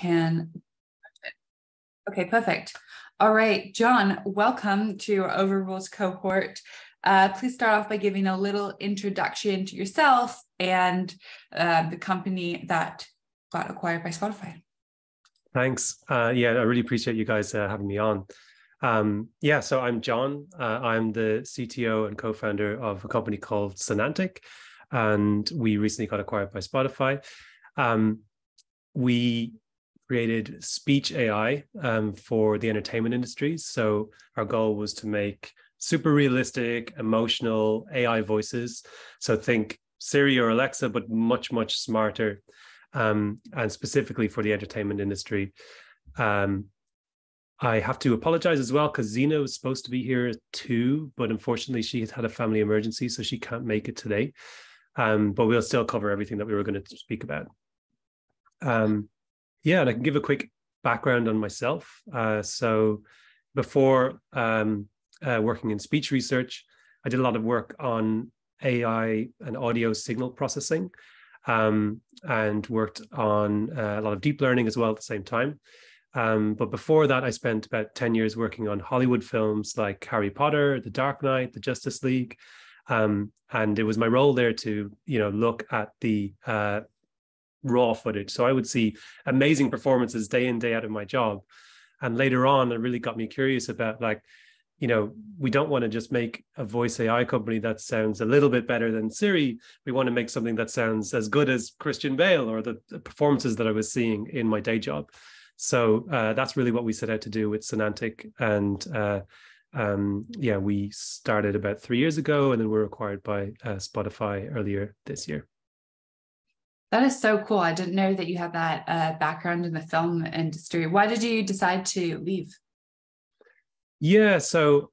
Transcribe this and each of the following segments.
can. Okay, perfect. All right, John, welcome to our Overrules cohort. Please start off by giving a little introduction to yourself and the company that got acquired by Spotify. Thanks. Yeah, I really appreciate you guys having me on. So I'm John. I'm the CTO and co-founder of a company called Sonantic, and we recently got acquired by Spotify. We created speech AI for the entertainment industry. So our goal was to make super realistic, emotional AI voices. So think Siri or Alexa, but much, much smarter, and specifically for the entertainment industry. I have to apologize as well because Zena was supposed to be here too, but unfortunately she has had a family emergency, so she can't make it today. But we'll still cover everything that we were going to speak about. And I can give a quick background on myself. So before working in speech research, I did a lot of work on AI and audio signal processing, and worked on a lot of deep learning as well at the same time. But before that, I spent about 10 years working on Hollywood films like Harry Potter, The Dark Knight, The Justice League. And it was my role there to, look at the raw footage. So I would see amazing performances day in, day out of my job. And later on, it really got me curious about we don't want to just make a voice AI company that sounds a little bit better than Siri. We want to make something that sounds as good as Christian Bale or the performances that I was seeing in my day job. So that's really what we set out to do with Sonantic. And we started about 3 years ago, and then we were acquired by Spotify earlier this year. That is so cool. I didn't know that you had that background in the film industry. Why did you decide to leave? Yeah, so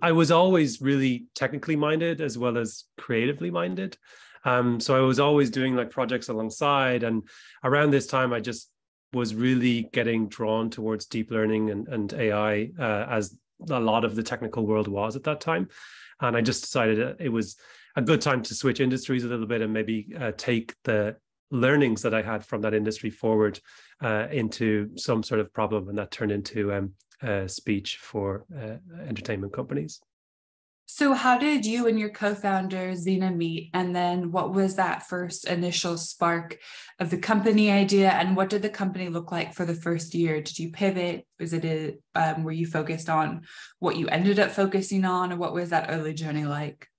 I was always really technically minded as well as creatively minded. So I was always doing projects alongside. And around this time, I just was really getting drawn towards deep learning and AI, as a lot of the technical world was at that time. And I just decided it was a good time to switch industries a little bit and maybe take the learnings that I had from that industry forward into some sort of problem. And that turned into speech for entertainment companies. So how did you and your co-founder Zena meet? And then what was that first initial spark of the company idea? And what did the company look like for the first year? Did you pivot? Was it were you focused on what you ended up focusing on? Or what was that early journey like?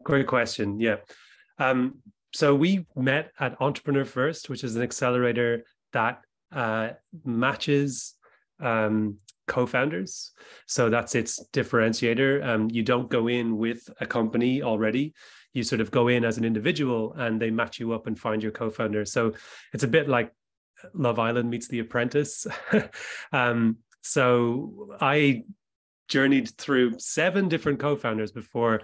Great question. Yeah. So we met at Entrepreneur First, which is an accelerator that matches co-founders. So that's its differentiator. You don't go in with a company already. You sort of go in as an individual and they match you up and find your co-founder. So it's a bit like Love Island meets The Apprentice. So I journeyed through 7 different co-founders before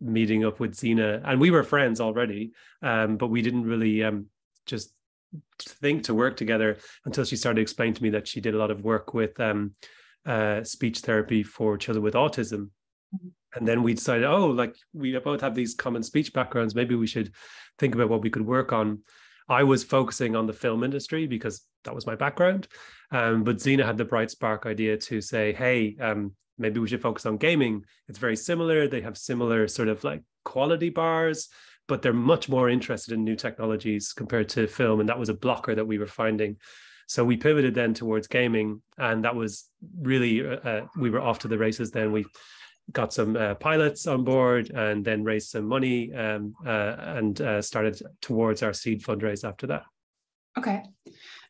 meeting up with Zena, and we were friends already, but we didn't really just think to work together until she started explaining to me that she did a lot of work with speech therapy for children with autism. And then we decided, we both have these common speech backgrounds. Maybe we should think about what we could work on. I was focusing on the film industry because that was my background. But Zena had the bright spark idea to say, hey, maybe we should focus on gaming. It's very similar. They have similar sort of quality bars, but they're much more interested in new technologies compared to film. And that was a blocker that we were finding. So we pivoted then towards gaming. And that was really, we were off to the races then. We got some pilots on board and then raised some money and started towards our seed fundraise after that. Okay.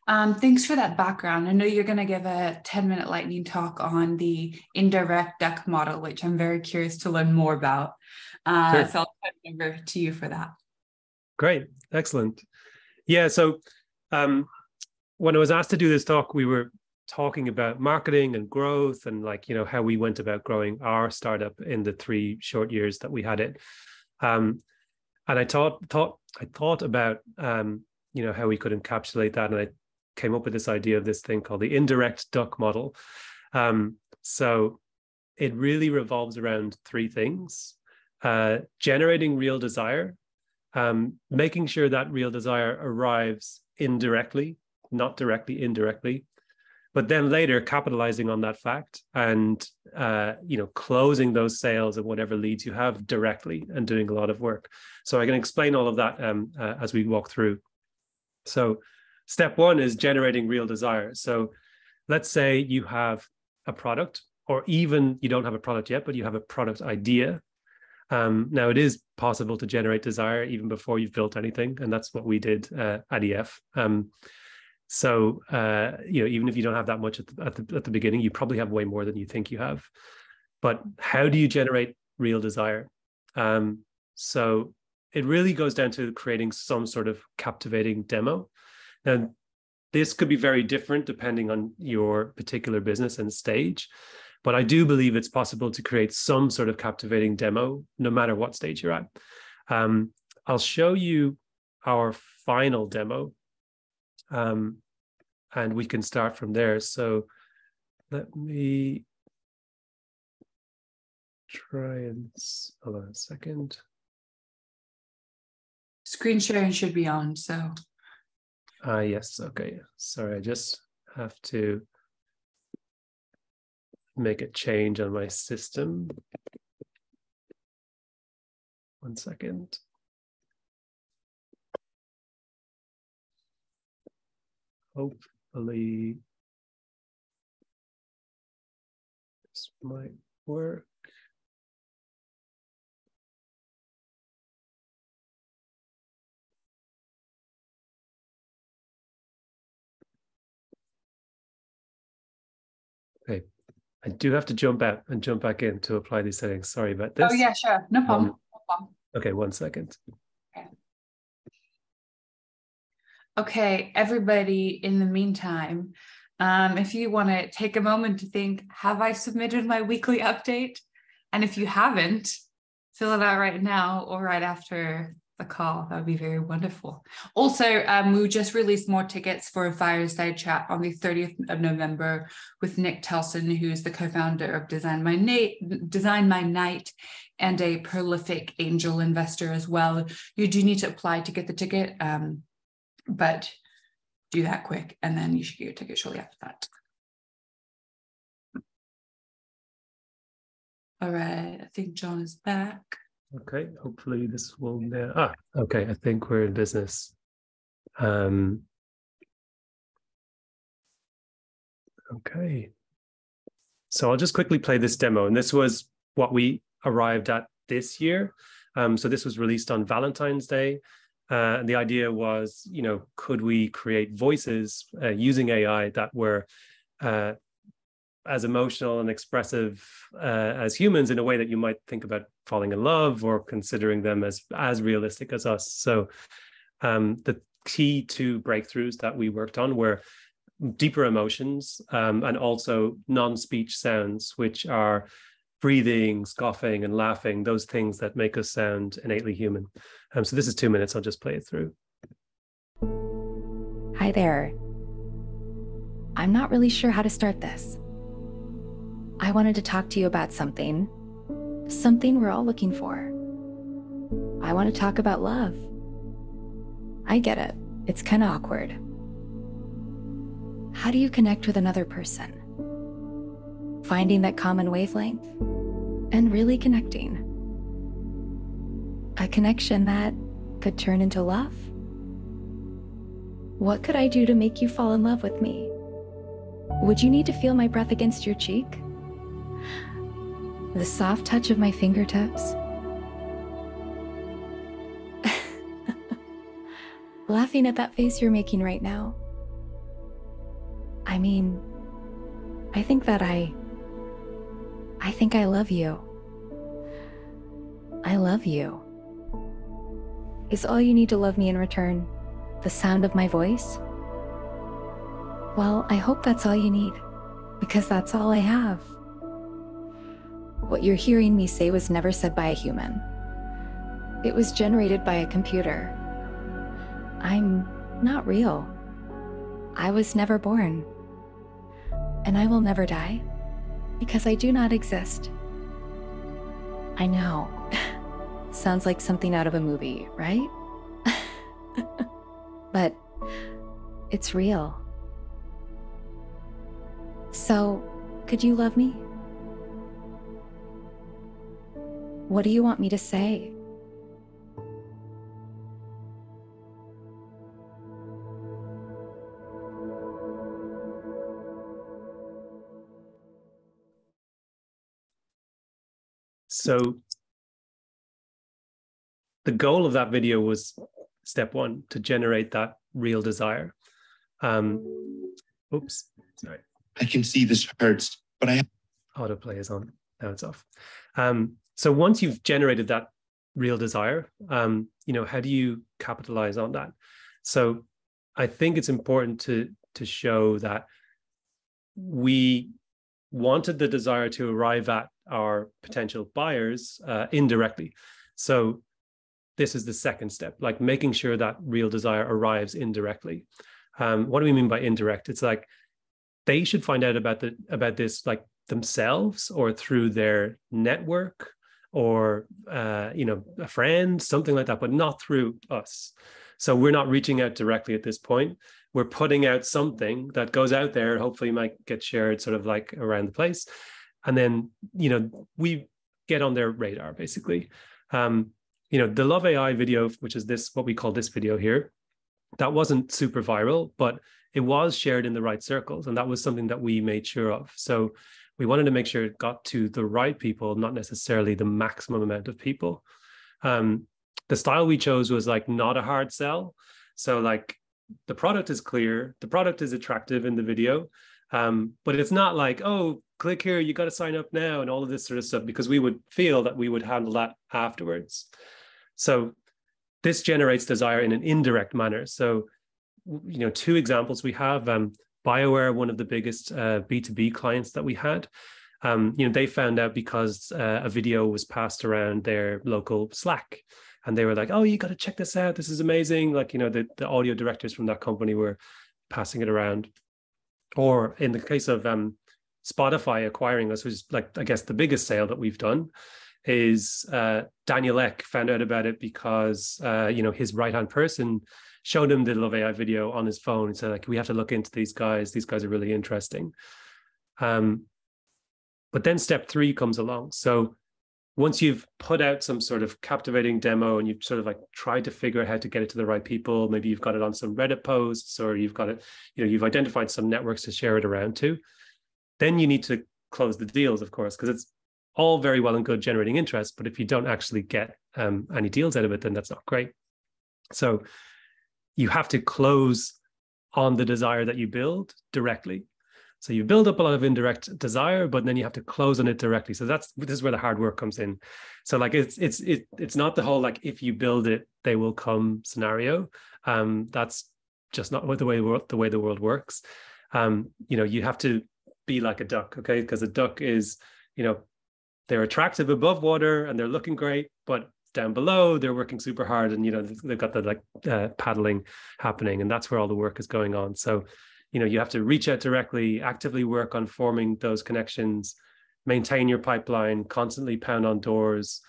Thanks for that background. I know you're going to give a 10-minute lightning talk on the indirect duck model, which I'm very curious to learn more about. Sure. So I'll turn it over to you for that. Great. Excellent. Yeah. So when I was asked to do this talk, we were talking about marketing and growth and how we went about growing our startup in the 3 short years that we had it. And I thought about how we could encapsulate that, and I came up with this idea of this thing called the indirect duck model. So it really revolves around 3 things: generating real desire, making sure that real desire arrives indirectly not directly, indirectly. But then later capitalizing on that fact and closing those sales and whatever leads you have directly and doing a lot of work. So I can explain all of that as we walk through. So step one is generating real desire. So let's say you have a product, or even you don't have a product yet, but you have a product idea. Now it is possible to generate desire even before you've built anything, and that's what we did at EF. So even if you don't have that much at the beginning, you probably have way more than you think you have. But how do you generate real desire? So it really goes down to creating some sort of captivating demo. Now, this could be very different depending on your particular business and stage, but I do believe it's possible to create some sort of captivating demo, no matter what stage you're at. I'll show you our final demo. And we can start from there. So let me try and hold on a second. Screen sharing should be on, so. Yes, okay. Sorry, I just have to make a change on my system. 1 second. Hopefully this might work. Okay, I do have to jump out and jump back in to apply these settings. Sorry about this. Oh yeah, sure, no problem. No problem. Okay, 1 second. Okay, everybody, in the meantime, if you want to take a moment to think, have I submitted my weekly update? And if you haven't, fill it out right now or right after the call. That would be very wonderful. Also, we just released more tickets for a fireside chat on the 30th of November with Nick Telson, who is the co-founder of Design My Night and a prolific angel investor as well. You do need to apply to get the ticket. But do that quick, and then you should get your ticket shortly after that. All right, I think John is back. Okay, hopefully this will now. Okay, I think we're in business. Okay, so I'll just quickly play this demo, and this was what we arrived at this year. So this was released on Valentine's Day. And the idea was, could we create voices using AI that were as emotional and expressive as humans in a way that you might think about falling in love or considering them as realistic as us. So the key two breakthroughs that we worked on were deeper emotions and also non-speech sounds, which are breathing, scoffing, and laughing, those things that make us sound innately human. So this is 2 minutes. I'll just play it through. Hi there. I'm not really sure how to start this. I wanted to talk to you about something we're all looking for. I want to talk about love. I get it. It's kind of awkward. How do you connect with another person? Finding that common wavelength and really connecting. A connection that could turn into love. What could I do to make you fall in love with me? Would you need to feel my breath against your cheek? The soft touch of my fingertips? Laughing at that face you're making right now. I mean, I think I love you. I love you. Is all you need to love me in return the sound of my voice? Well, I hope that's all you need, because that's all I have. What you're hearing me say was never said by a human. It was generated by a computer. I'm not real. I was never born. And I will never die, because I do not exist. I know. Sounds like something out of a movie, right? But It's real. So, could you love me? What do you want me to say? So the goal of that video was step one, to generate that real desire. Oops, sorry. I can see this hurts, but autoplay is on. Now it's off. So once you've generated that real desire, how do you capitalize on that? So I think it's important to show that we wanted the desire to arrive at our potential buyers indirectly. So this is the second step, like making sure that real desire arrives indirectly. What do we mean by indirect? It's like they should find out about this like themselves or through their network or a friend, something like that, but not through us. So we're not reaching out directly at this point. We're putting out something that goes out there, hopefully might get shared sort of like around the place. And then, we get on their radar basically. The Love AI video, which is this, what we call this video here, that wasn't super viral, but it was shared in the right circles. And that was something that we made sure of. So we wanted to make sure it got to the right people, not necessarily the maximum amount of people. The style we chose was like not a hard sell. So like the product is clear, the product is attractive in the video, but it's not like, oh, click here, you got to sign up now and all of this sort of stuff, because we would feel that we would handle that afterwards. So this generates desire in an indirect manner. So, two examples we have, BioWare, one of the biggest B2B clients that we had, they found out because a video was passed around their local Slack. And they were like, oh, you got to check this out. This is amazing. Like, the audio directors from that company were passing it around. Or in the case of Spotify acquiring us, which is like, I guess, the biggest sale that we've done, is Daniel Ek found out about it because, his right-hand person showed him the Love AI video on his phone and said, like, we have to look into these guys. These guys are really interesting. But then step 3 comes along. So once you've put out some sort of captivating demo and you've sort of like tried to figure out how to get it to the right people, maybe you've got it on some Reddit posts, or you've got it, you've identified some networks to share it around to, then you need to close the deals, of course, because it's all very well and good generating interest, but if you don't actually get any deals out of it, then that's not great. So you have to close on the desire that you build directly. So you build up a lot of indirect desire, but then you have to close on it directly. So this is where the hard work comes in. So like it's not the whole like if you build it, they will come scenario. That's just not the way the world works. You have to be like a duck, okay? Because a duck is, they're attractive above water and they're looking great, but down below they're working super hard and they've got the paddling happening, and that's where all the work is going on. So you have to reach out directly, actively work on forming those connections, maintain your pipeline, constantly pound on doors.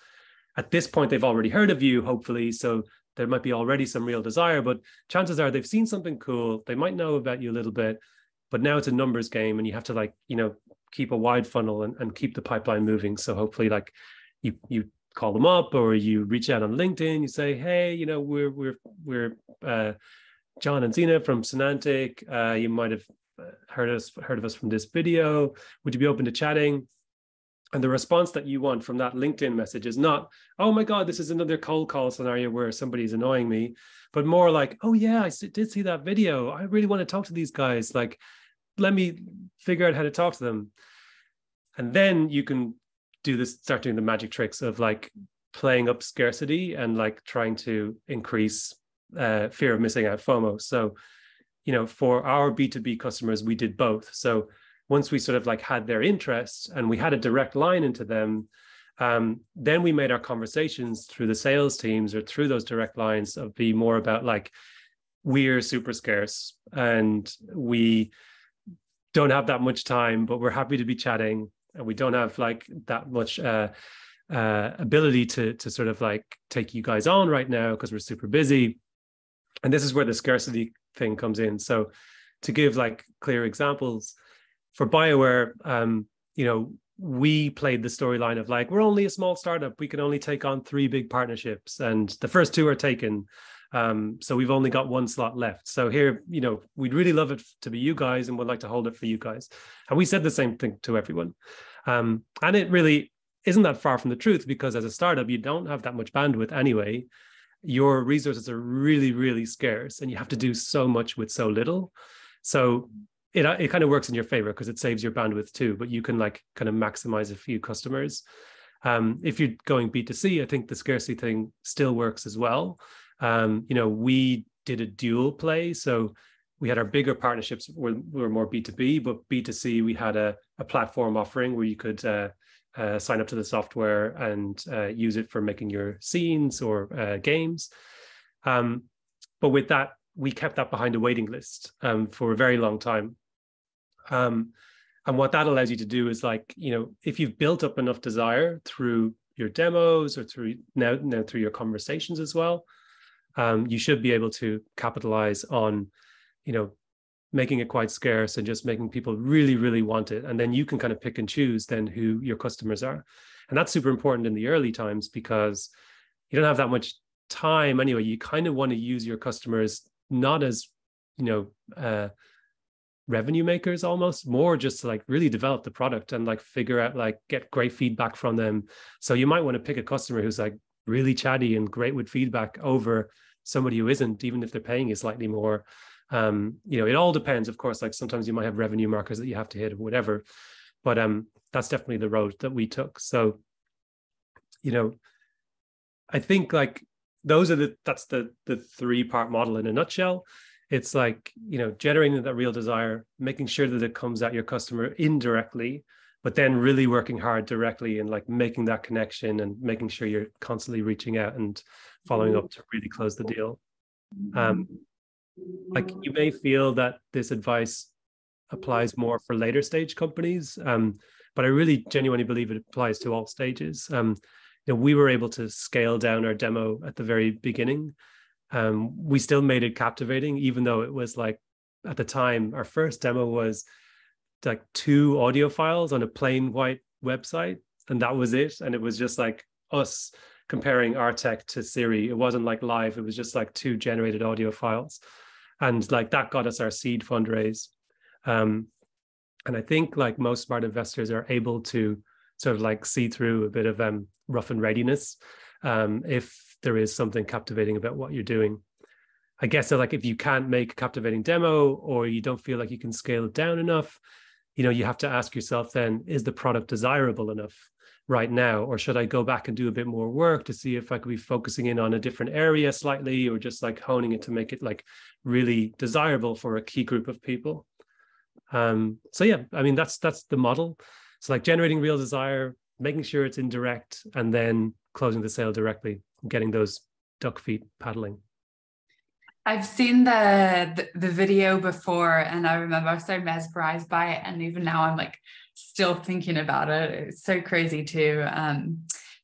At this point, they've already heard of you, hopefully, so there might be already some real desire, but chances are they've seen something cool. They might know about you a little bit, but now it's a numbers game and you have to keep a wide funnel and keep the pipeline moving. So hopefully you call them up or you reach out on LinkedIn, you say, hey, we're John and Zena from Sonantic. You might have heard of us from this video. Would you be open to chatting? And the response that you want from that LinkedIn message is not, oh my God, this is another cold call scenario where somebody's annoying me, but more like, oh yeah, I did see that video. I really want to talk to these guys. Like, let me figure out how to talk to them. And then you can start doing the magic tricks of like playing up scarcity and like trying to increase fear of missing out, FOMO. So, for our B2B customers, we did both. So once we sort of like had their interest and we had a direct line into them, then we made our conversations through the sales teams or through those direct lines of be more about like, we're super scarce and we don't have that much time, but we're happy to be chatting, and we don't have like that much ability to sort of like take you guys on right now because we're super busy. And this is where the scarcity thing comes in. So to give like clear examples, for BioWare, we played the storyline of like, we're only a small startup. We can only take on 3 big partnerships, and the first 2 are taken. So we've only got 1 slot left. So here, we'd really love it to be you guys and would like to hold it for you guys. And we said the same thing to everyone. And it really isn't that far from the truth, because as a startup, you don't have that much bandwidth anyway. Your resources are really, really scarce, and you have to do so much with so little. So it kind of works in your favor because it saves your bandwidth too, but you can like kind of maximize a few customers. If you're going B2C, I think the scarcity thing still works as well. We did a dual play. So we had our bigger partnerships were more B2B, but B2C, we had a platform offering where you could sign up to the software and use it for making your scenes or games. But with that, we kept that behind a waiting list for a very long time. And what that allows you to do is like, if you've built up enough desire through your demos or through now through your conversations as well, you should be able to capitalize on, making it quite scarce and just making people really, really want it. And then you can kind of pick and choose then who your customers are. And that's super important in the early times because you don't have that much time anyway. You kind of want to use your customers not as, revenue makers, almost more just to like really develop the product and like figure out, like get great feedback from them. So you might want to pick a customer who's like really chatty and great with feedback over somebody who isn't, even if they're paying you slightly more. It all depends, of course. Like sometimes you might have revenue markers that you have to hit or whatever, but that's definitely the road that we took. So, I think like that's the 3-part model in a nutshell. It's like, generating that real desire, making sure that it comes at your customer indirectly, but then really working hard directly and like making that connection and making sure you're constantly reaching out and following up to really close the deal. Like you may feel that this advice applies more for later stage companies, but I really genuinely believe it applies to all stages. We were able to scale down our demo at the very beginning. We still made it captivating, even though it was like, at the time, our first demo was like 2 audio files on a plain white website, and that was it. And it was just like us comparing our tech to Siri. It wasn't like live. It was just like 2 generated audio files. And like that got us our seed fundraise. And I think like most smart investors are able to sort of like see through a bit of rough and readiness if there is something captivating about what you're doing. I guess so, like if you can't make a captivating demo or you don't feel like you can scale it down enough, you have to ask yourself then, is the product desirable enough right now? Or should I go back and do a bit more work to see if I could be focusing in on a different area slightly, or just like honing it to make it like really desirable for a key group of people? So yeah, I mean, that's the model. So like generating real desire, making sure it's indirect, and then closing the sale directly, getting those duck feet paddling. I've seen the video before, and I remember I was so mesmerized by it, and even now I'm like still thinking about it. It's so crazy to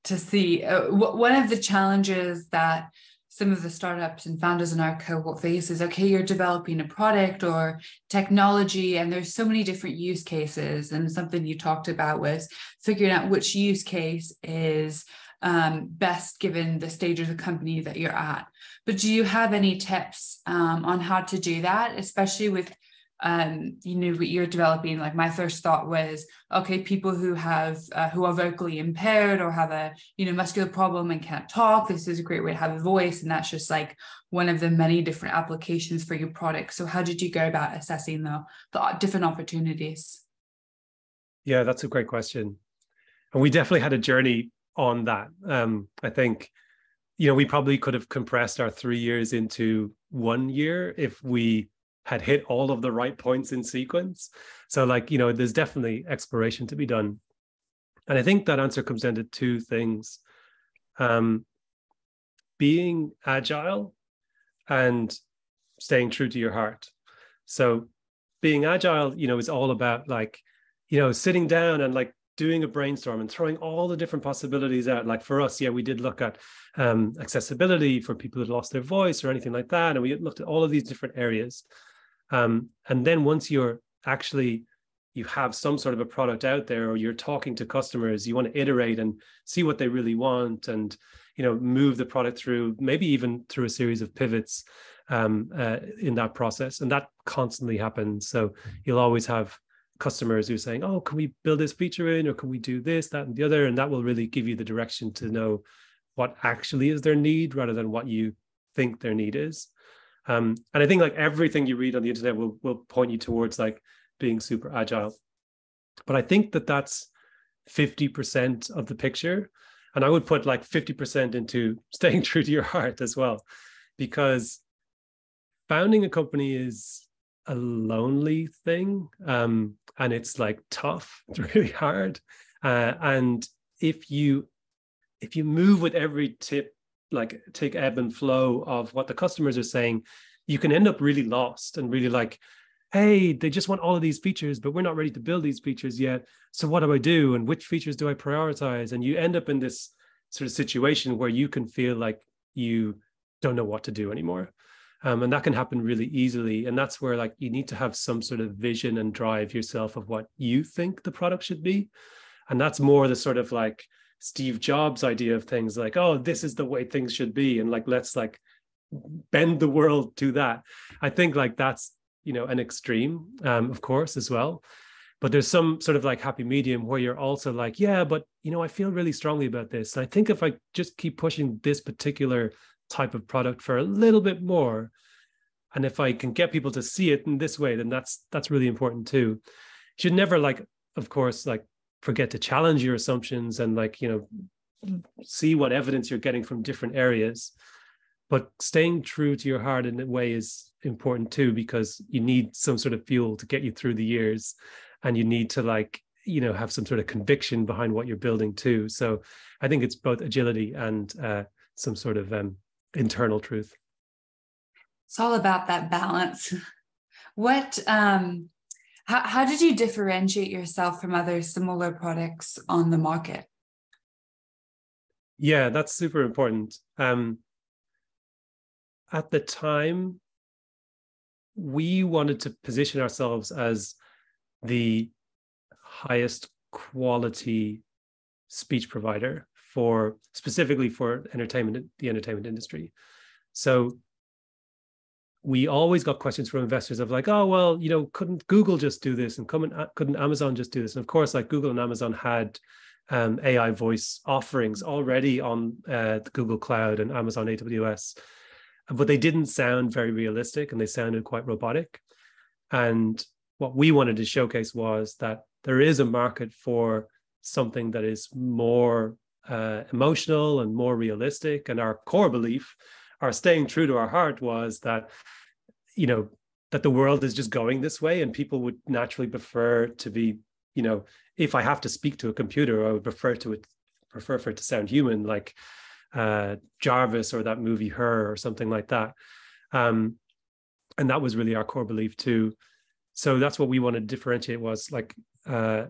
see. One of the challenges that some of the startups and founders in our cohort face is, okay, you're developing a product or technology, and there's so many different use cases. And something you talked about was figuring out which use case is best given the stage of the company that you're at. But do you have any tips on how to do that, especially with what you're developing? Like my first thought was, okay, people who are vocally impaired or have a muscular problem and can't talk, this is a great way to have a voice, and that's just like one of the many different applications for your product. So how did you go about assessing the different opportunities? Yeah, that's a great question, and we definitely had a journey on that. I think we probably could have compressed our 3 years into 1 year if we had hit all of the right points in sequence. So like, there's definitely exploration to be done. And I think that answer comes down to 2 things. Being agile and staying true to your heart. So being agile, is all about like, sitting down and like doing a brainstorm and throwing all the different possibilities out. Like for us, yeah, we did look at accessibility for people who lost their voice or anything like that. And we looked at all of these different areas. And then once you have some sort of a product out there, or you're talking to customers, you want to iterate and see what they really want, and move the product through, maybe even through a series of pivots in that process. And that constantly happens. So you'll always have customers who are saying, oh, can we build this feature in, or can we do this, that, and the other? And that will really give you the direction to know what actually is their need rather than what you think their need is. And I think like everything you read on the internet will point you towards like being super agile. But I think that that's 50% of the picture. And I would put like 50% into staying true to your heart as well, because founding a company is a lonely thing, and it's like tough. It's really hard, and if you move with every tip, like take ebb and flow of what the customers are saying, you can end up really lost and really like, hey, they just want all of these features, but we're not ready to build these features yet. So what do I do, and which features do I prioritize? And you end up in this sort of situation where you can feel like you don't know what to do anymore. And that can happen really easily. And that's where like you need to have some sort of vision and drive yourself of what you think the product should be. And that's more the sort of like Steve Jobs idea of things like, oh, this is the way things should be. And like, let's like bend the world to that. I think like that's, an extreme, of course, as well. But there's some sort of like happy medium where you're also like, yeah, but, I feel really strongly about this. And I think if I just keep pushing this particular type of product for a little bit more, and if I can get people to see it in this way, then that's really important too. You should never like, of course, like forget to challenge your assumptions and like, see what evidence you're getting from different areas. But staying true to your heart in a way is important too, because you need some sort of fuel to get you through the years, and you need to like, have some sort of conviction behind what you're building too. So I think it's both agility and some sort of internal truth. It's all about that balance. How did you differentiate yourself from other similar products on the market? Yeah, that's super important. At the time, we wanted to position ourselves as the highest quality speech provider specifically for the entertainment industry. So we always got questions from investors of like, oh, well, couldn't Google just do this? And couldn't Amazon just do this? And of course, like Google and Amazon had AI voice offerings already on the Google Cloud and Amazon AWS, but they didn't sound very realistic and they sounded quite robotic. And what we wanted to showcase was that there is a market for something that is more emotional and more realistic. And our core belief, our staying true to our heart, was that, that the world is just going this way, and people would naturally prefer to be, if I have to speak to a computer, I would prefer for it to sound human, like Jarvis or that movie Her or something like that. And that was really our core belief too. So that's what we wanted to differentiate, was like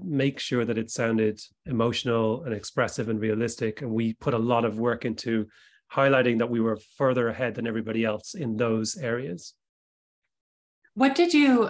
make sure that it sounded emotional and expressive and realistic. And we put a lot of work into highlighting that we were further ahead than everybody else in those areas. What did you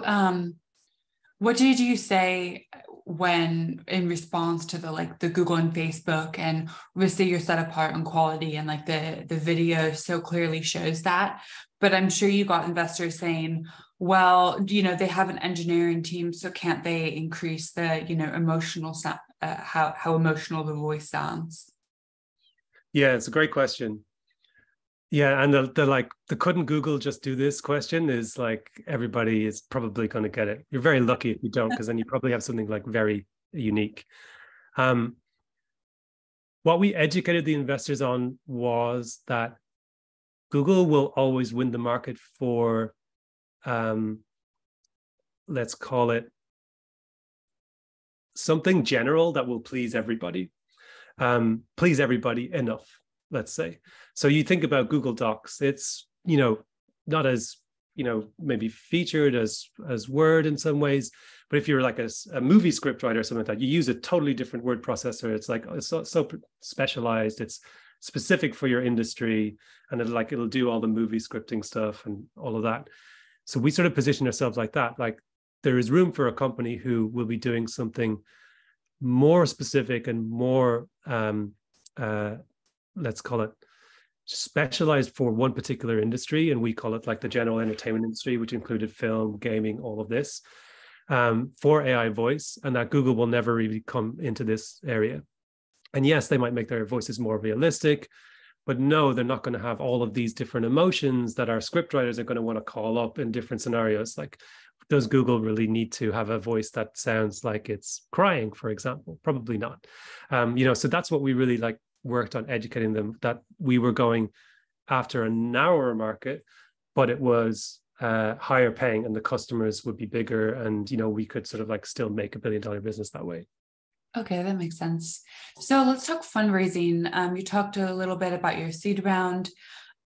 say when in response to the Google and Facebook, and obviously you're set apart on quality and like the video so clearly shows that, but I'm sure you got investors saying, well, they have an engineering team, so can't they increase the, emotional, how emotional the voice sounds? Yeah, it's a great question. Yeah, and the couldn't Google just do this question is like, everybody is probably going to get it. You're very lucky if you don't, because then you probably have something like very unique. What we educated the investors on was that Google will always win the market for, let's call it something general that will please everybody enough, let's say. So you think about Google Docs, it's, not as maybe featured as Word in some ways. But if you're like a movie script writer or something like that, you use a totally different word processor. It's like it's so specialized. It's specific for your industry, and it'll do all the movie scripting stuff and all of that. So we sort of position ourselves like that. Like there is room for a company who will be doing something more specific and more let's call it specialized for one particular industry, and we call it like the general entertainment industry, which included film, gaming, all of this, for AI voice, and that Google will never really come into this area. And yes, they might make their voices more realistic, but no, they're not going to have all of these different emotions that our scriptwriters are going to want to call up in different scenarios. Like, does Google really need to have a voice that sounds like it's crying, for example? Probably not. So that's what we really worked on, educating them that we were going after a narrower market, but it was higher paying and the customers would be bigger, and we could sort of still make $1 billion business that way. Okay, that makes sense. So let's talk fundraising. You talked a little bit about your seed round.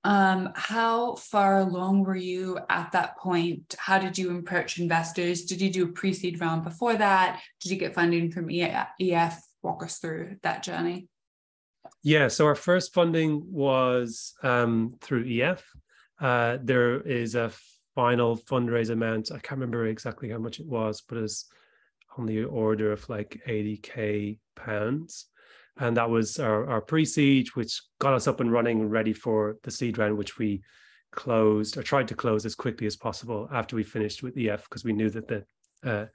How far along were you at that point? How did you approach investors? Did you do a pre-seed round before that? Did you get funding from EF? Walk us through that journey. Yeah, so our first funding was through EF. There is a final fundraise amount. I can't remember exactly how much it was, but it's on the order of like £80,000. And that was our pre-seed, which got us up and running and ready for the seed round, which we closed or tried to close as quickly as possible after we finished with EF, because we knew that the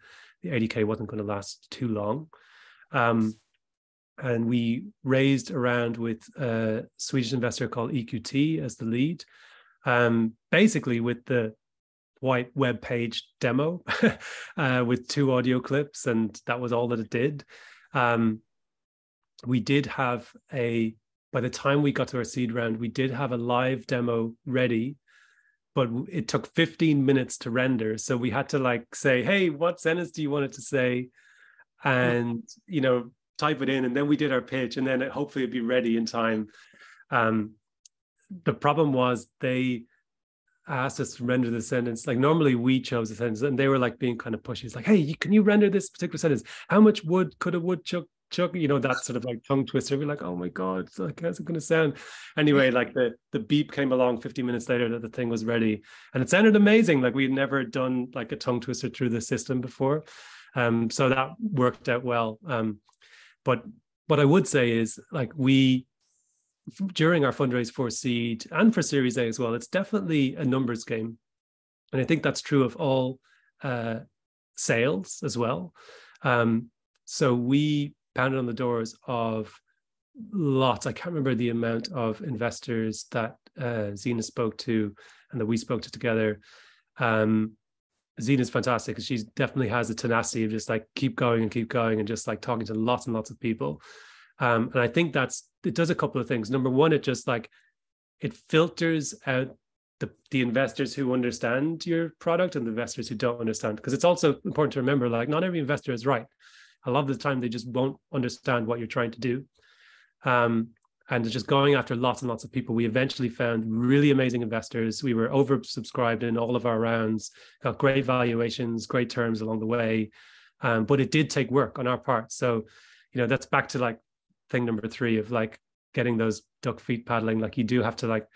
80K wasn't going to last too long. And we raised around with a Swedish investor called EQT as the lead, basically with the white web page demo with 2 audio clips, and that was all that it did. We did have by the time we got to our seed round, we did have a live demo ready, but it took 15 minutes to render. So we had to say, hey, what sentence do you want it to say? And, type it in. And then we did our pitch, and then hopefully it'd be ready in time. The problem was they asked us to render the sentence. Normally we chose the sentence, and they were being kind of pushy. It's like, hey, can you render this particular sentence? How much wood could a woodchuck chuck? That sort of tongue twister. We're like, oh my God, how's it going to sound? Anyway, the beep came along 50 minutes later that the thing was ready, and it sounded amazing. We'd never done a tongue twister through the system before. So that worked out well. But what I would say is we, during our fundraise for seed and for Series A as well, it's definitely a numbers game. And I think that's true of all sales as well. So we pounded on the doors of lots. I can't remember the amount of investors that Zena spoke to and that we spoke to together. Zena's fantastic, because she definitely has the tenacity of just keep going and just talking to lots and lots of people. And I think it does a couple of things. Number one, it just it filters out the investors who understand your product and the investors who don't understand. Because it's also important to remember, not every investor is right. A lot of the time they just won't understand what you're trying to do. And just going after lots and lots of people, we eventually found really amazing investors. We were oversubscribed in all of our rounds, got great valuations, great terms along the way. But it did take work on our part. So, that's back to thing number 3 of getting those duck feet paddling. You do have to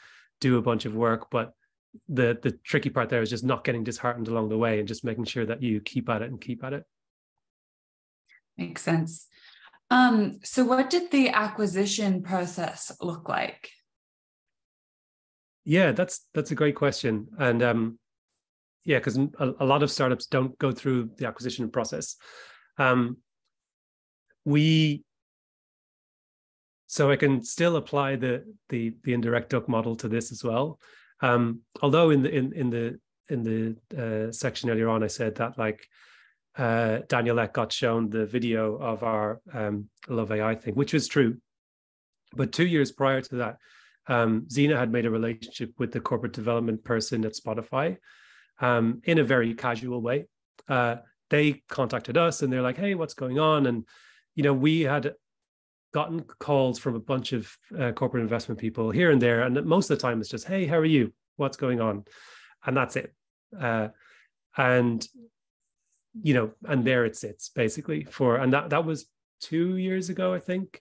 do a bunch of work, but the tricky part there is just not getting disheartened along the way and just making sure that you keep at it. Makes sense. So what did the acquisition process look like? Yeah, that's a great question. And because a lot of startups don't go through the acquisition process. So I can still apply the indirect duck model to this as well. Although in the section earlier on, I said that Danielette got shown the video of our Love AI thing, which was true. But 2 years prior to that, Zena had made a relationship with the corporate development person at Spotify in a very casual way. They contacted us and they're like, hey, what's going on? And, we had gotten calls from a bunch of corporate investment people here and there. And most of the time it's just, hey, how are you? What's going on? And that's it. And and there it sits basically and that was 2 years ago, I think.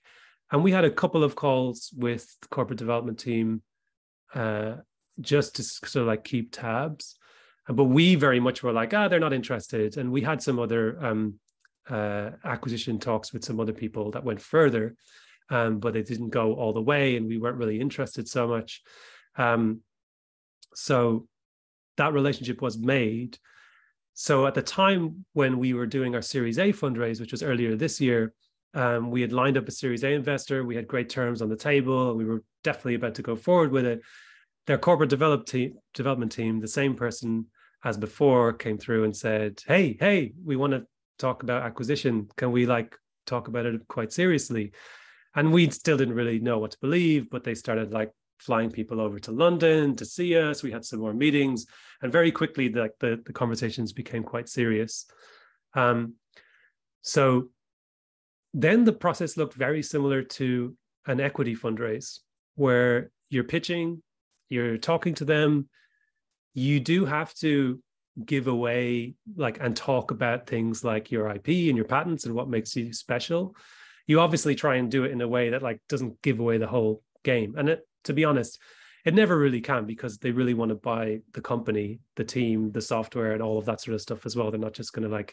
And we had a couple of calls with the corporate development team just to sort of like keep tabs. But we very much were like, they're not interested. And we had some other acquisition talks with some other people that went further, but they didn't go all the way, and we weren't really interested so much. So that relationship was made. So at the time when we were doing our Series A fundraise, which was earlier this year, we had lined up a Series A investor. We had great terms on the table, and we were definitely about to go forward with it. Their corporate development team, the same person as before, came through and said, hey, we want to talk about acquisition. Can we talk about it quite seriously? And we still didn't really know what to believe, but they started flying people over to London to see us. We had some more meetings, and very quickly the conversations became quite serious. So then the process looked very similar to an equity fundraise, where you're pitching, you're talking to them. You do have to give away and talk about things like your IP and your patents and what makes you special. You obviously try and do it in a way that doesn't give away the whole game. And to be honest, it never really can, because they really want to buy the company, the team, the software, and all of that sort of stuff as well. They're not just going to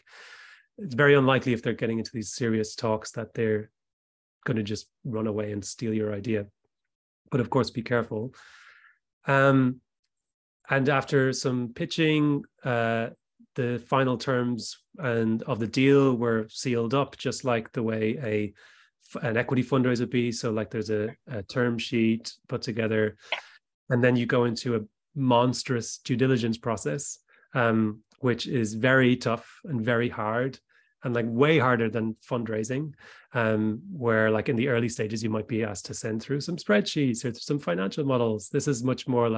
it's very unlikely if they're getting into these serious talks that they're going to just run away and steal your idea. But of course, be careful. And after some pitching, the final terms of the deal were sealed up, just like the way an equity fundraise would be. So there's a term sheet put together, and then you go into a monstrous due diligence process, which is very tough and very hard, and way harder than fundraising, where in the early stages you might be asked to send through some spreadsheets or some financial models. This is much more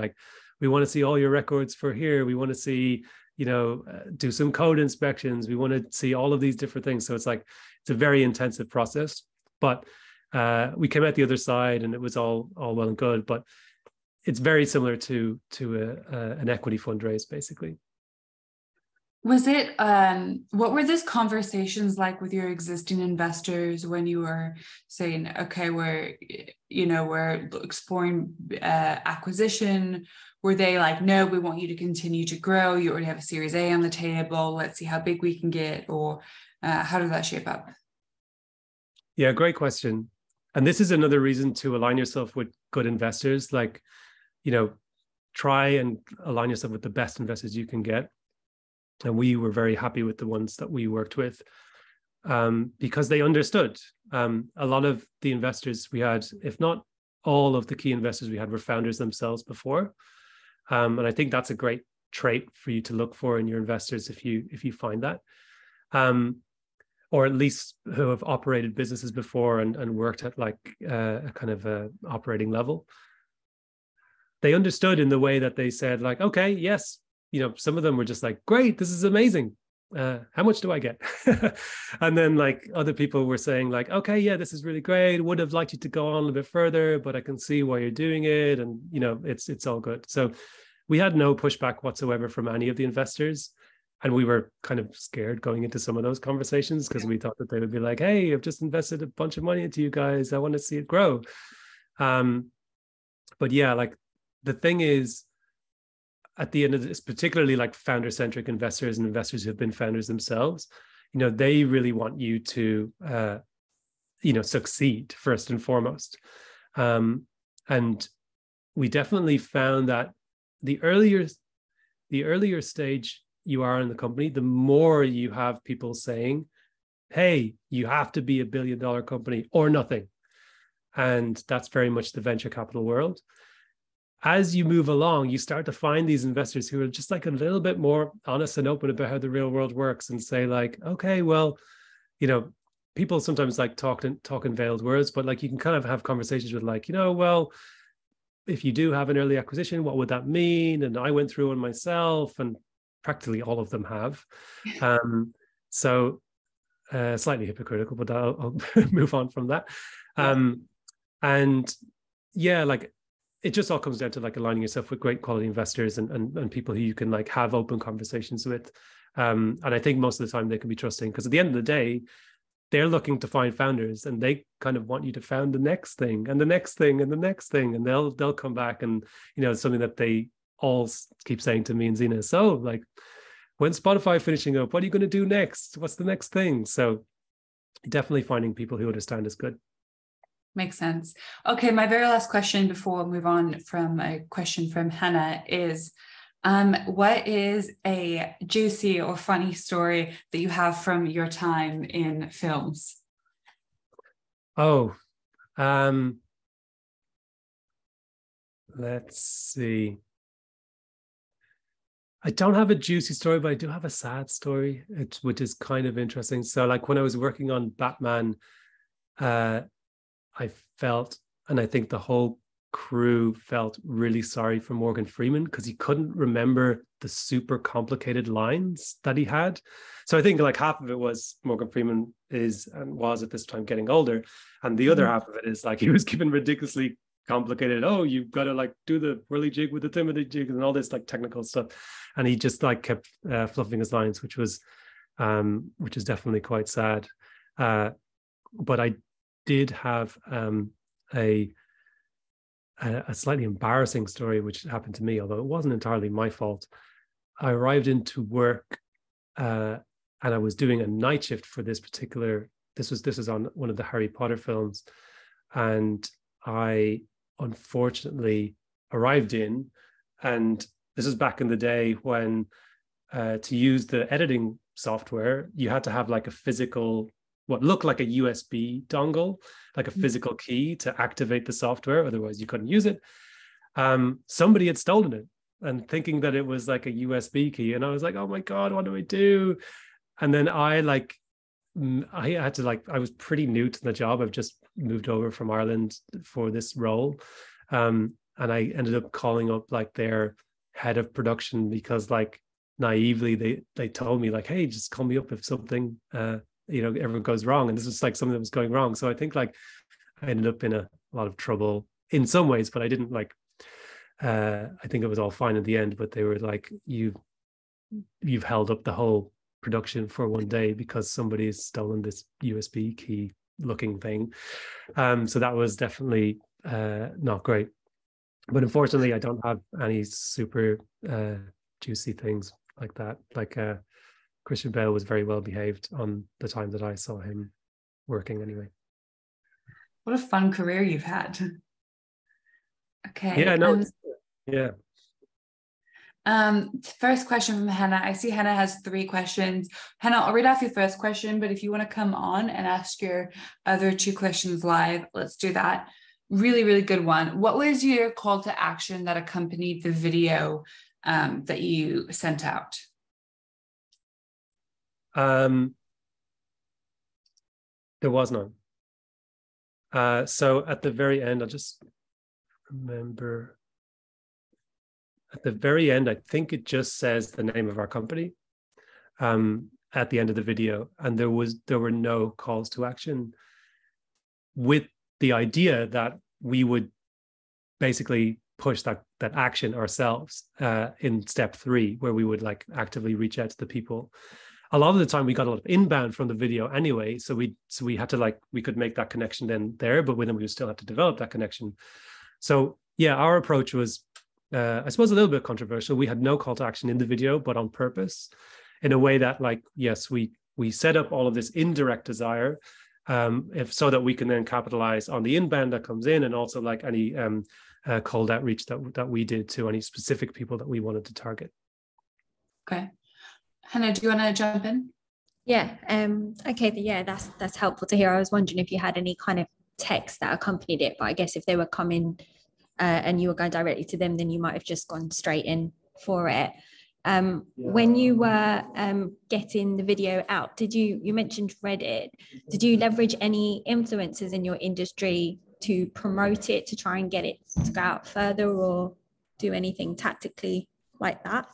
we want to see all your records for here. We want to see, do some code inspections. We want to see all of these different things. So it's a very intensive process. But we came out the other side, and it was all well and good. But it's very similar to an equity fundraise, basically. Was it, what were those conversations like with your existing investors when you were saying, okay, we're exploring acquisition? Were they no, we want you to continue to grow. You already have a Series A on the table. Let's see how big we can get. Or how did that shape up? Yeah, great question. And this is another reason to align yourself with good investors. Try and align yourself with the best investors you can get. And we were very happy with the ones that we worked with, because they understood. A lot of the investors we had, if not all of the key investors we had, were founders themselves before. And I think that's a great trait for you to look for in your investors if you find that. Or at least who have operated businesses before and worked at a kind of a operating level. They understood in the way that they said okay, yes, some of them were just great, this is amazing. How much do I get? And then other people were saying okay, yeah, this is really great. Would have liked you to go on a little bit further, but I can see why you're doing it. And, it's all good. So we had no pushback whatsoever from any of the investors. And we were kind of scared going into some of those conversations, because we thought that they would be hey, I've just invested a bunch of money into you guys. I want to see it grow. But yeah, the thing is, at the end of this, particularly founder-centric investors and investors who have been founders themselves, they really want you to, succeed first and foremost. And we definitely found that the earlier stage you are in the company, the more you have people saying, hey, you have to be $1 billion company or nothing. And that's very much the venture capital world. As you move along, you start to find these investors who are just a little bit more honest and open about how the real world works, and say okay, well, people sometimes talk in veiled words, but you can kind of have conversations with well, if you do have an early acquisition, what would that mean? And I went through one myself, and practically all of them have. So slightly hypocritical, but I'll move on from that. And yeah, it just all comes down to like aligning yourself with great quality investors and people who you can like have open conversations with. And I think most of the time they can be trusting, because at the end of the day, they're looking to find founders, and they kind of want you to found the next thing and the next thing and the next thing. And they'll come back, and, you know, it's something that they all keep saying to me and Zena. So like, when Spotify finishing up, what are you going to do next? What's the next thing? So definitely finding people who understand is good. Makes sense. Okay, my very last question before we move on from a question from Hannah is, what is a juicy or funny story that you have from your time in films? Oh, let's see. I don't have a juicy story, but I do have a sad story, which is kind of interesting. So like when I was working on Batman, I felt, and I think the whole crew felt, really sorry for Morgan Freeman, because he couldn't remember the super complicated lines that he had. So I think like half of it was Morgan Freeman is and was at this time getting older, and the other half of it is like he was given ridiculously complicated, oh, you've got to like do the whirly jig with the timothy jig and all this like technical stuff, and he just like kept fluffing his lines, which is definitely quite sad. But I did have a slightly embarrassing story which happened to me, although it wasn't entirely my fault. I arrived into work and I was doing a night shift for this particular, this was on one of the Harry Potter films, and I unfortunately arrived in, and this was back in the day when to use the editing software, you had to have like a physical, what looked like a USB dongle, like a physical key to activate the software. Otherwise you couldn't use it. Somebody had stolen it and thinking that it was like a USB key. And I was like, oh my God, what do I do? And then I had to like, I was pretty new to the job. I've just moved over from Ireland for this role. And I ended up calling up like their head of production, because like naively, they told me like, hey, just call me up if something, ever goes wrong. And this was like something that was going wrong. So I think like I ended up in a lot of trouble in some ways, but I didn't like, I think it was all fine in the end, but they were like, you've held up the whole production for one day because somebody's stolen this USB key looking thing. So that was definitely not great. But unfortunately, I don't have any super juicy things like that. Like Christian Bale was very well behaved on the time that I saw him working anyway. What a fun career you've had. Okay. Yeah, no, yeah. First question from Hannah. I see Hannah has 3 questions. Hannah, I'll read off your first question, but if you want to come on and ask your other 2 questions live, let's do that. Really, really good one. What was your call to action that accompanied the video that you sent out? There was none. So at the very end, I'll just remember. At the very end, I think it just says the name of our company at the end of the video, and there were no calls to action, with the idea that we would basically push that action ourselves in step 3, where we would like actively reach out to the people. A lot of the time we got a lot of inbound from the video anyway, so we had to like, we could make that connection then there, but then we would still have to develop that connection. So yeah, our approach was I suppose a little bit controversial. We had no call to action in the video, but on purpose, in a way that like, yes, we set up all of this indirect desire, so that we can then capitalize on the inbound that comes in, and also like any cold outreach that we did to any specific people that we wanted to target. Okay. Hannah, do you want to jump in? Yeah. Okay. Yeah, that's helpful to hear. I was wondering if you had any kind of text that accompanied it, but I guess if they were coming and you were going directly to them, then you might have just gone straight in for it. When you were getting the video out, you mentioned Reddit, did you leverage any influencers in your industry to promote it, to try and get it to go out further, or do anything tactically like that?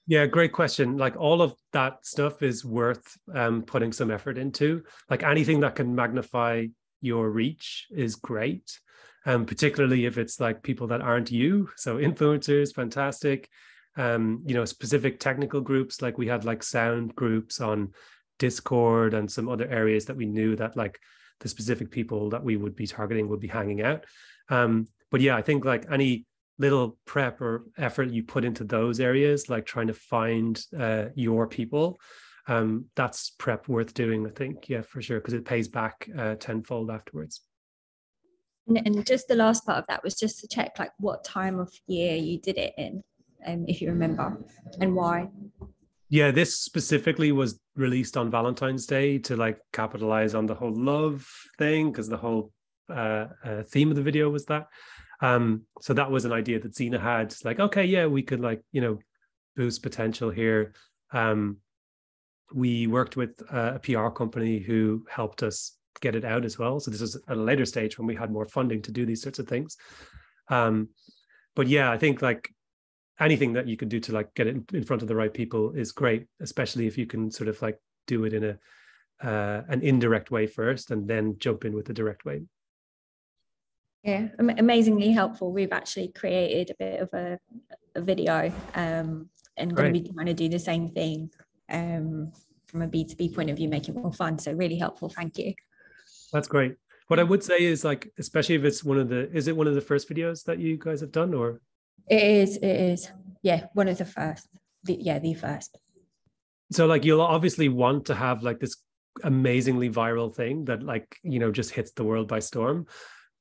Yeah, great question. Like all of that stuff is worth putting some effort into. Like anything that can magnify your reach is great. particularly if it's like people that aren't you. So influencers, fantastic. Specific technical groups, like we had like sound groups on Discord and some other areas that we knew that like the specific people that we would be targeting would be hanging out. But yeah, I think like any little prep or effort you put into those areas, like trying to find your people, that's prep worth doing, I think. Yeah, for sure, because it pays back tenfold afterwards. And just the last part of that was just to check like what time of year you did it in, if you remember, and why. Yeah, this specifically was released on Valentine's Day to like capitalize on the whole love thing, because the whole theme of the video was that. So that was an idea that Zena had. It's like, okay, yeah, we could like, boost potential here. We worked with a PR company who helped us get it out as well. So this is at a later stage when we had more funding to do these sorts of things. But yeah, I think like anything that you can do to like get it in front of the right people is great, especially if you can sort of like do it in an indirect way first and then jump in with the direct way. Yeah, amazingly helpful. We've actually created a bit of a video and going to be trying to do the same thing from a B2B point of view, make it more fun. So really helpful. Thank you. That's great. What I would say is like, especially if it's is it one of the first videos that you guys have done, or? It is. Yeah, one of the first. The first. So like you'll obviously want to have like this amazingly viral thing that like, just hits the world by storm,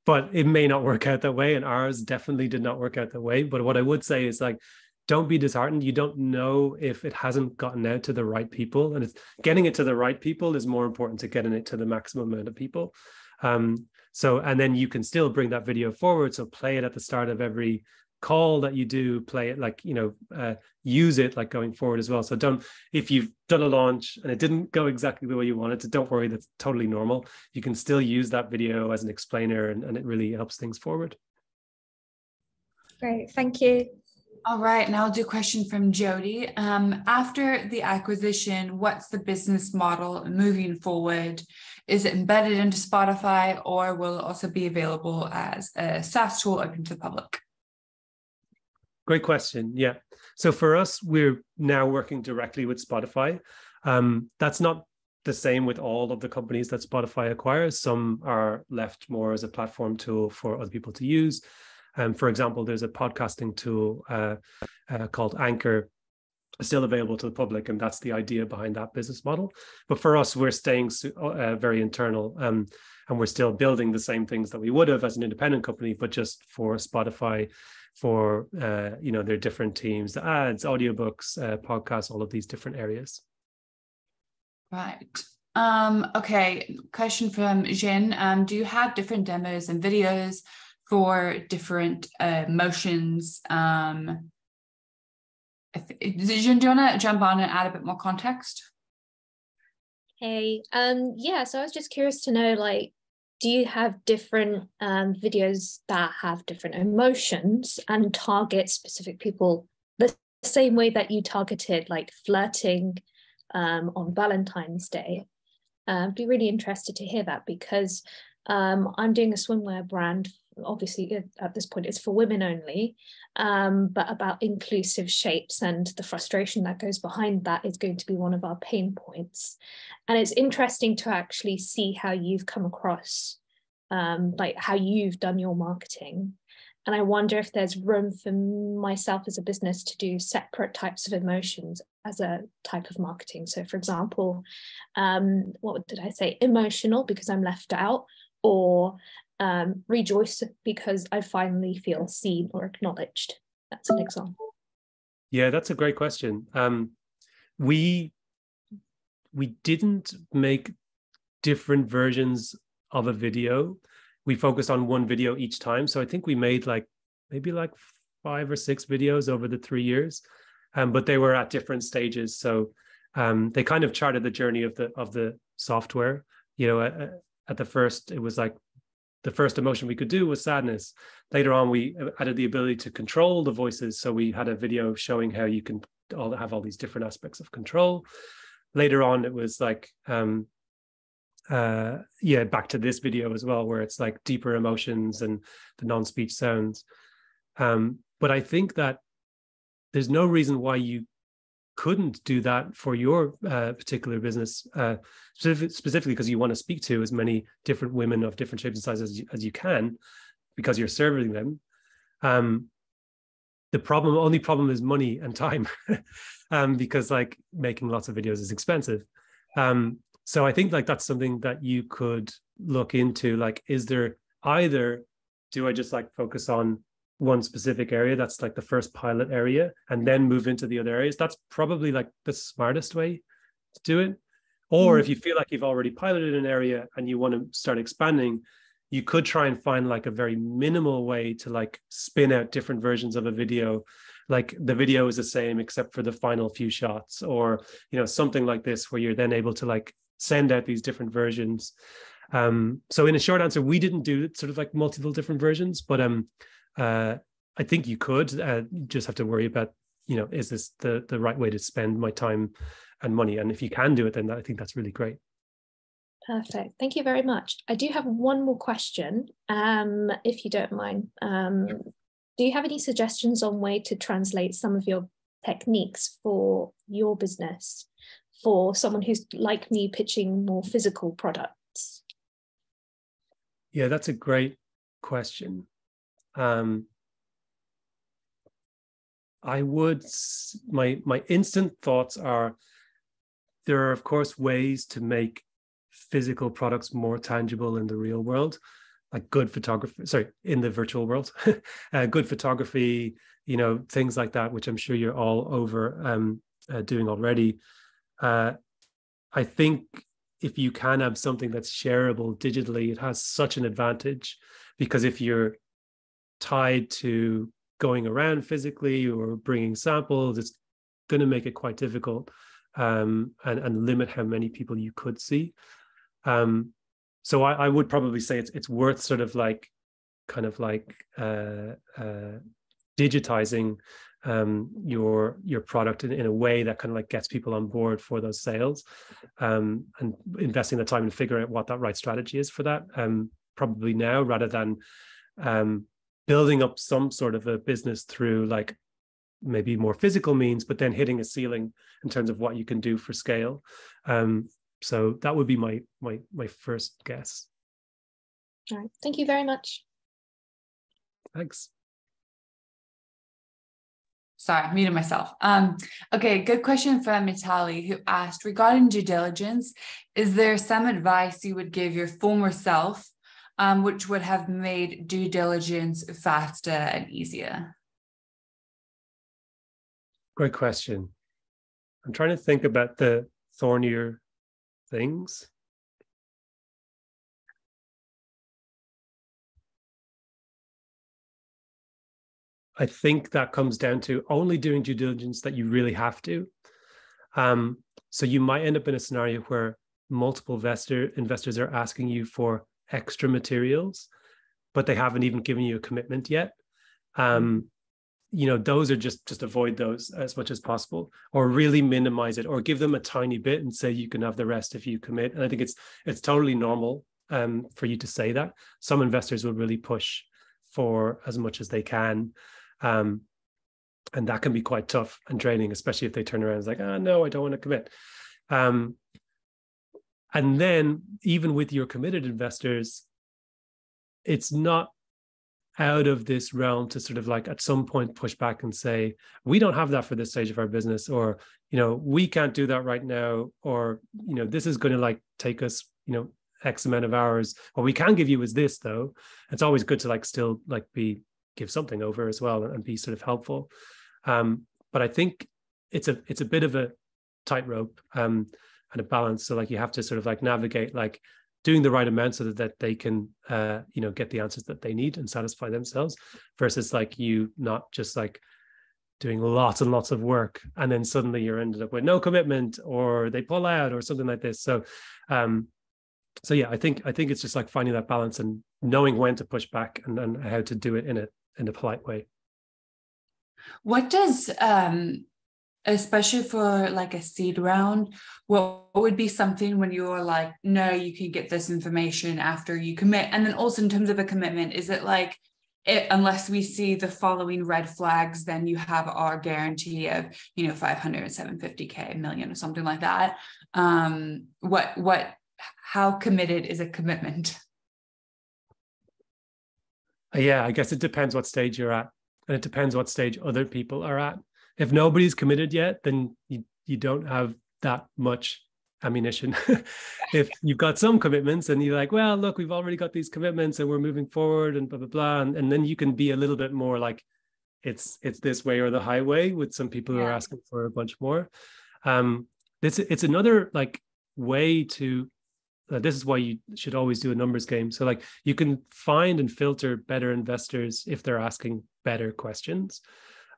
but it may not work out that way. And ours definitely did not work out that way. But what I would say is like, don't be disheartened. You don't know if it hasn't gotten out to the right people, and it's getting it to the right people is more important to getting it to the maximum amount of people. And then you can still bring that video forward. So play it at the start of every call that you do, play it like, use it like going forward as well. So if you've done a launch and it didn't go exactly the way you wanted to, don't worry, that's totally normal. You can still use that video as an explainer, and it really helps things forward. Great, thank you. All right, now I'll do a question from Jody. After the acquisition, what's the business model moving forward? Is it embedded into Spotify, or will it also be available as a SaaS tool open to the public? Great question. Yeah. So for us, we're now working directly with Spotify. That's not the same with all of the companies that Spotify acquires. Some are left more as a platform tool for other people to use. For example, there's a podcasting tool called Anchor, still available to the public, and that's the idea behind that business model. But for us, we're staying very internal, and we're still building the same things that we would have as an independent company, but just for Spotify, for their different teams, the ads, audiobooks, podcasts, all of these different areas. Right. Okay. Question from Jin. Do you have different demos and videos for different motions? Jin, do you want to jump on and add a bit more context? Hey, yeah, so I was just curious to know, like, do you have different videos that have different emotions and target specific people the same way that you targeted like flirting on Valentine's Day? I'd be really interested to hear that, because I'm doing a swimwear brand. Obviously, at this point, it's for women only, but about inclusive shapes, and the frustration that goes behind that is going to be one of our pain points. And it's interesting to actually see how you've come across, like how you've done your marketing. And I wonder if there's room for myself as a business to do separate types of emotions as a type of marketing. So, for example, what did I say? Emotional, because I'm left out, or rejoice because I finally feel seen or acknowledged. That's an example. Yeah, that's a great question. We didn't make different versions of a video. We focused on one video each time. So I think we made maybe 5 or 6 videos over the 3 years, but they were at different stages. So they kind of charted the journey of the software. At the first, it was like the first emotion we could do was sadness. Later on, we added the ability to control the voices. So we had a video showing how you can have all these different aspects of control. Later on, it was like back to this video as well, where it's like deeper emotions and the non-speech sounds. But I think that there's no reason why you couldn't do that for your particular business, specifically because you want to speak to as many different women of different shapes and sizes as you can, because you're serving them. The only problem is money and time, because like making lots of videos is expensive. So I think like that's something that you could look into. Like, is there either, do I just like focus on one specific area that's like the first pilot area and then move into the other areas? That's probably like the smartest way to do it. Or if you feel like you've already piloted an area and you want to start expanding, you could try and find like a very minimal way to like spin out different versions of a video. Like the video is the same except for the final few shots, or, you know, something like this, where you're then able to like send out these different versions. So in a short answer, we didn't do sort of like multiple different versions, but I think you could. You just have to worry about, you know, is this the right way to spend my time and money? And if you can do it, then I think that's really great. Perfect. Thank you very much. I do have one more question, if you don't mind. Do you have any suggestions on way to translate some of your techniques for your business for someone who's like me pitching more physical products? Yeah, that's a great question. I would, my instant thoughts are, there are of course ways to make physical products more tangible in the real world, like good photography, in the virtual world, good photography, you know, things like that, which I'm sure you're all over doing already. I think if you can have something that's shareable digitally, it has such an advantage, because if you're tied to going around physically or bringing samples, it's going to make it quite difficult and limit how many people you could see. So I would probably say it's worth sort of like kind of like digitizing your product in a way that kind of like gets people on board for those sales, and investing the time and figuring out what that right strategy is for that, probably now, rather than building up some sort of a business through like maybe more physical means, but then hitting a ceiling in terms of what you can do for scale. So that would be my first guess. All right. Thank you very much. Thanks. Sorry, I muted myself. Okay, good question from Mitali, who asked, regarding due diligence, is there some advice you would give your former self, which would have made due diligence faster and easier? Great question. I'm trying to think about the thornier things. I think that comes down to only doing due diligence that you really have to. So you might end up in a scenario where multiple investors are asking you for extra materials, but they haven't even given you a commitment yet. You know, those are just avoid those as much as possible, or really minimize it, or give them a tiny bit and say you can have the rest if you commit. And I think it's totally normal for you to say that. Some investors will really push for as much as they can. And that can be quite tough and draining, especially if they turn around and it's like, no, I don't want to commit. And then even with your committed investors, it's not out of this realm to sort of like at some point push back and say, we don't have that for this stage of our business, or, you know, we can't do that right now, or, you know, this is going to like take us, you know, X amount of hours. What we can give you is this, though. It's always good to like still like give something over as well and be sort of helpful. But I think it's a bit of a tightrope and a balance. So like you have to sort of like navigate like doing the right amount so that they can you know, get the answers that they need and satisfy themselves, versus like you not just like doing lots and lots of work and then suddenly you're ended up with no commitment, or they pull out or something like this. So so yeah, I think it's just like finding that balance and knowing when to push back and how to do it in a polite way. What does especially for like a seed round, what would be something when you're like, no, you can get this information after you commit? And then also in terms of a commitment, is it like, unless we see the following red flags, then you have our guarantee of, 500, 750K, a million or something like that. How committed is a commitment? Yeah, I guess it depends what stage you're at, and it depends what stage other people are at. If nobody's committed yet, then you don't have that much ammunition. If you've got some commitments and you're like, well, look, we've already got these commitments and we're moving forward and blah, blah, blah. And then you can be a little bit more like, it's this way or the highway, with some people who are asking for a bunch more. It's another like way to, this is why you should always do a numbers game. So like you can find and filter better investors if they're asking better questions.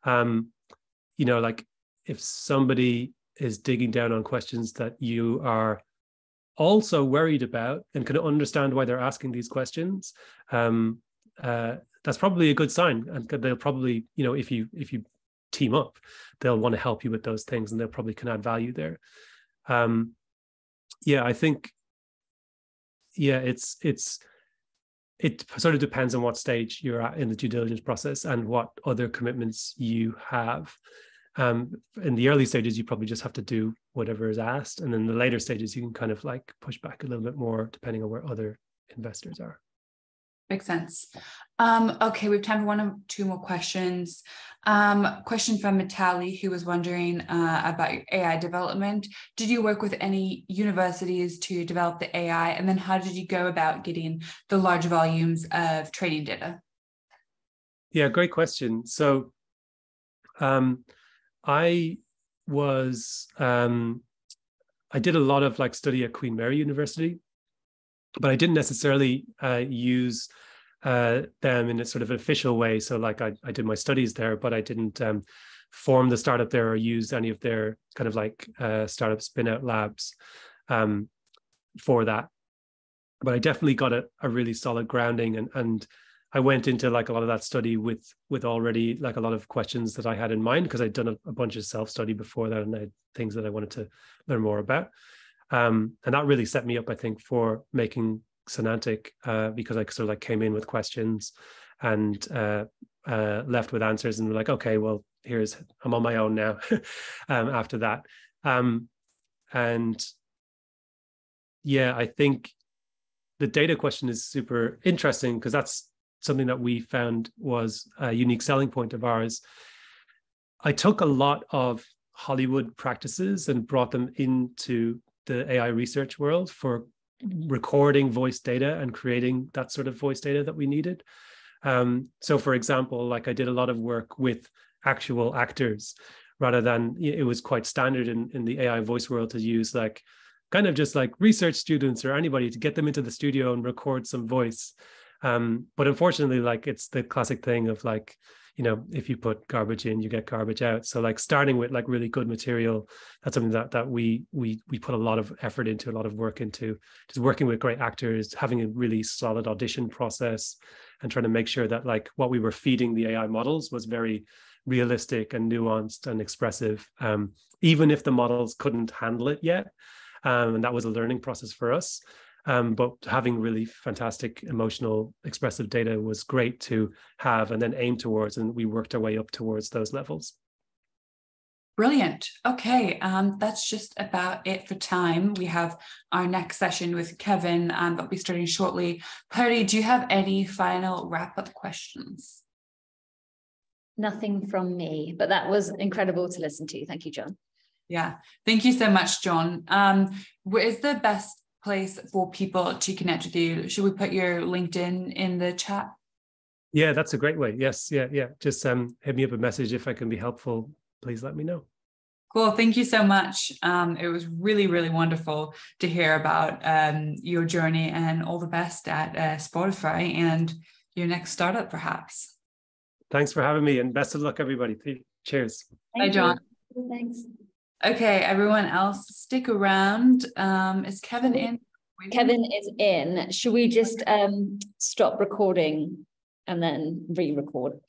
Like if somebody is digging down on questions that you are also worried about and can understand why they're asking these questions, that's probably a good sign. And they'll probably, if you team up, they'll want to help you with those things, and they'll probably can add value there. I think, it sort of depends on what stage you're at in the due diligence process and what other commitments you have. In the early stages, you probably just have to do whatever is asked. And then the later stages, you can kind of like push back a little bit more depending on where other investors are. Makes sense. Okay, we have time for one or two more questions. Question from Mitali, who was wondering about your AI development. Did you work with any universities to develop the AI? And then how did you go about getting the large volumes of training data? Yeah, great question. So I did a lot of like study at Queen Mary University, but I didn't necessarily use them in a sort of official way. So like I did my studies there, but I didn't form the startup there or use any of their kind of like startup spin out labs for that. But I definitely got a really solid grounding, and I went into like a lot of that study with already like a lot of questions that I had in mind, because I'd done a bunch of self-study before that, and I had things that I wanted to learn more about. And that really set me up, I think, for making Sonantic, because I sort of like came in with questions and left with answers, and were like, okay, well, I'm on my own now after that. I think the data question is super interesting, because that's something that we found was a unique selling point of ours. I took a lot of Hollywood practices and brought them into the AI research world for recording voice data and creating that sort of voice data that we needed. So for example, like I did a lot of work with actual actors, rather than, it was quite standard in the AI voice world to use like kind of just like research students or anybody to get them into the studio and record some voice. But unfortunately, like it's the classic thing of like, if you put garbage in, you get garbage out. So like starting with like really good material, that's something that we put a lot of effort into, a lot of work into, just working with great actors, having a really solid audition process, and trying to make sure that like what we were feeding the AI models was very realistic and nuanced and expressive, even if the models couldn't handle it yet. And that was a learning process for us. But having really fantastic emotional expressive data was great to have and then aim towards, and we worked our way up towards those levels. Brilliant. Okay, that's just about it for time. We have our next session with Kevin that'll be starting shortly. Purdy, do you have any final wrap-up questions? Nothing from me, but that was incredible to listen to. Thank you, John. Yeah, thank you so much, John. Where is the best place for people to connect with you? Should we put your LinkedIn in the chat? Yeah, that's a great way. Yes, yeah. Just hit me up a message if I can be helpful. Please let me know. Cool. Thank you so much. It was really, really wonderful to hear about your journey, and all the best at Spotify and your next startup, perhaps. Thanks for having me, and best of luck, everybody. Cheers. Bye, John. Thanks. Okay, everyone else, stick around. Is Kevin in? Kevin is in. Should we just stop recording and then re-record?